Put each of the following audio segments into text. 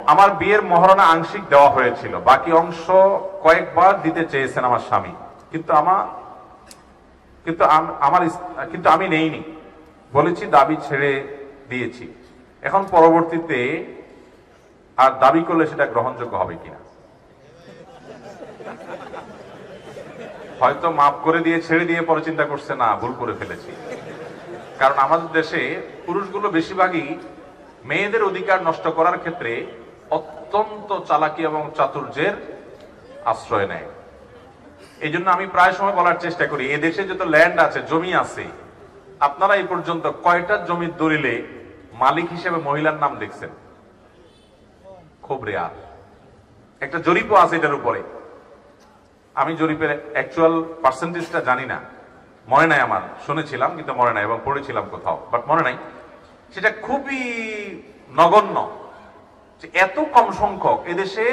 আমার বিয়ের মহারণা আংশিক দেওয়া হয়েছিল, বাকি অংশ কয়েকবার দিতে চেয়েছেন আমার স্বামী, কিন্তু আমি নেইনি, বলেছি দাবি ছেড়ে দিয়েছি। এখন পরবর্তীতে আর দাবি করলে সেটা গ্রহণযোগ্য হবে কিনা? হয়তো মাফ করে দিয়ে ছেড়ে দিয়ে পরে চিন্তা করছে না ভুল করে ফেলেছি। কারণ আমাদের দেশে পুরুষগুলো বেশিরভাগই মেয়েদের অধিকার নষ্ট করার ক্ষেত্রে অত্যন্ত চালাকি এবং চাতুর্যের আশ্রয় নেয়। এই জন্য আমি প্রায় সময় বলার চেষ্টা করি, এদেশে যত ল্যান্ড আছে, জমি আছে, আপনারা এই পর্যন্ত কয়টা জমির দলিলে মালিক হিসেবে মহিলার নাম দেখছেন? খুব রেয়ার। একটা জরিপও আছে এটার উপরে। আমি জরিপের অ্যাকচুয়াল পার্সেন্টেজটা জানি না, মনে নাই আমার, শুনেছিলাম কিন্তু মনে নাই, এবং পড়েছিলাম কোথাও, বাট মনে নাই। সেটা খুবই নগণ্য, এত কম সংখ্যক। এদেশে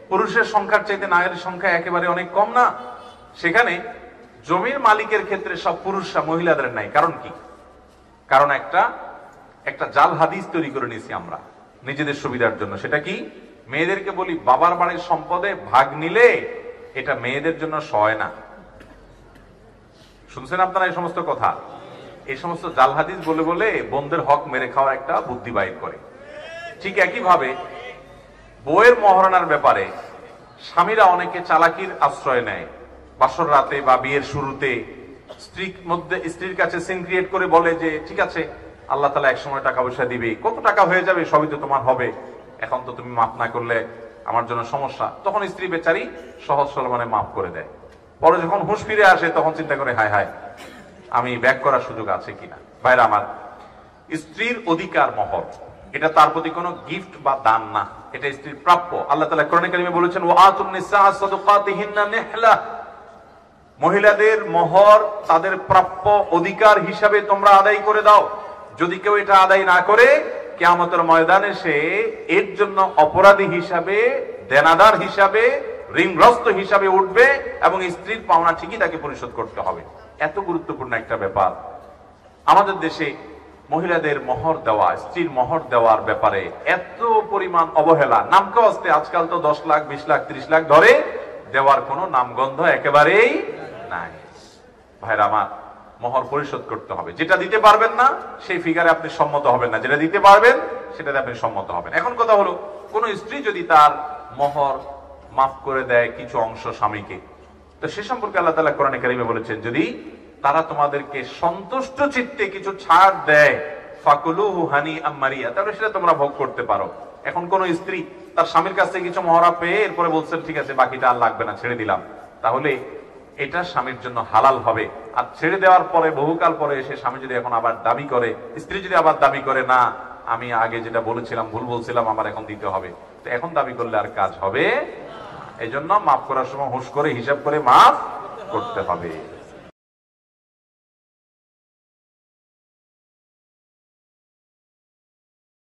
পুরুষের সংখ্যার চাইতে নারীর সংখ্যা একেবারে অনেক কম না? সেখানে জমির মালিকের ক্ষেত্রে সব পুরুষরা মহিলাদের নাই। কারণ কি? কারণ একটা জাল হাদিস তৈরি করে নিয়েছি আমরা নিজেদের সুবিধার জন্য। সেটা কি? মেয়েদেরকে বলি বাবার বাড়ির সম্পদে ভাগ নিলে এটা মেয়েদের জন্য সয় না। শুনছেন আপনারা এই সমস্ত কথা? এই সমস্ত জাল হাদিস বলে বলে বোনদের হক মেরে খাওয়া একটা বুদ্ধি বাইর করে। ঠিক একইভাবে বউয়ের মহারণার ব্যাপারে স্বামীরা অনেকে চালাকির আশ্রয় নেয়। বাসর রাতে বা বিয়ের শুরুতে স্ত্রীর কাছে সিন ক্রিয়েট করে বলে যে ঠিক আছে, আল্লাহ তাআলা এক সময় টাকা পয়সা দিবে, কত টাকা হয়ে যাবে, সবই তো তোমার হবে, এখন তো তুমি মাফ না করলে আমার জন্য সমস্যা। তখন স্ত্রী বেচারি সহজ সরল মানে মাফ করে দেয়। পরে যখন হুঁশ ফিরে আসে তখন চিন্তা করে হায় হায়, আমি ব্যাক করার সুযোগ আছে কিনা। ভাইরা আমার, স্ত্রীর অধিকার মহর, এটা তার প্রতি কোনো গিফট বা দান না, এটা স্ত্রীর প্রাপ্য। আল্লাহ তাআলা কোরআনে কারিমে বলেছেন ওয়া আতুন নিসা সাদকাতিহিন্না নিহলা, মহিলাদের মহর তাদের প্রাপ্য অধিকার হিসাবে তোমরা আদায় করে দাও। যদি কেউ এটা আদায় না করে, কিয়ামতের ময়দানে সে এর জন্য অপরাধী হিসাবে, দেনাদার হিসাবে, ঋণগ্রস্ত হিসাবে উঠবে, এবং স্ত্রীর পাওনা ঠিকই তাকে পরিশোধ করতে হবে। এত গুরুত্বপূর্ণ একটা ব্যাপার। আমাদের দেশে মহিলাদের মহর দেওয়া, স্ত্রীর মহর দেওয়ার ব্যাপারে এত পরিমাণ অবহেলা। নামকাওয়াস্তে আজকাল তো 10 লাখ 20 লাখ 30 লাখ ধরে দেওয়ার কোনো নামগন্ধ একেবারেই নাই। ভাইরা আমার, মহর পরিশোধ করতে হবে। যেটা দিতে পারবেন না সেই ফিগারে আপনি সম্মত হবেন না, যেটা দিতে পারবেন সেটাতে আপনি সম্মত হবেন। এখন কথা হলো, কোন স্ত্রী যদি তার মহর মাফ করে দেয় কিছু অংশ স্বামীকে, তো সে সম্পর্কে আল্লাহ তাআলা কোরআনে কারিমে বলেছেন, যদি তারা তোমাদেরকে সন্তুষ্ট চিত্তে কিছু ছাড় দেয়, ফাকুলুহু হানিআম মারিয়া, তাহলে সেটা তোমরা ভোগ করতে পারো। এখন কোন স্ত্রী তার স্বামীর কাছ থেকে কিছু মহরা পেয়ে এরপরে বলছেন ঠিক আছে বাকিটা আর লাগবে না, ছেড়ে দিলাম, তাহলে এটা স্বামীর জন্য হালাল হবে। আর ছেড়ে দেওয়ার পরে বহুকাল পরে এসে স্বামী যদি এখন আবার দাবি করে, স্ত্রী যদি আবার দাবি করে না আমি আগে যেটা বলেছিলাম ভুল বলছিলাম, আমার এখন দিতে হবে, তো এখন দাবি করলে আর কাজ হবে। এই জন্য মাফ করার সময় হুঁশ করে হিসাব করে মাফ করতে হবে।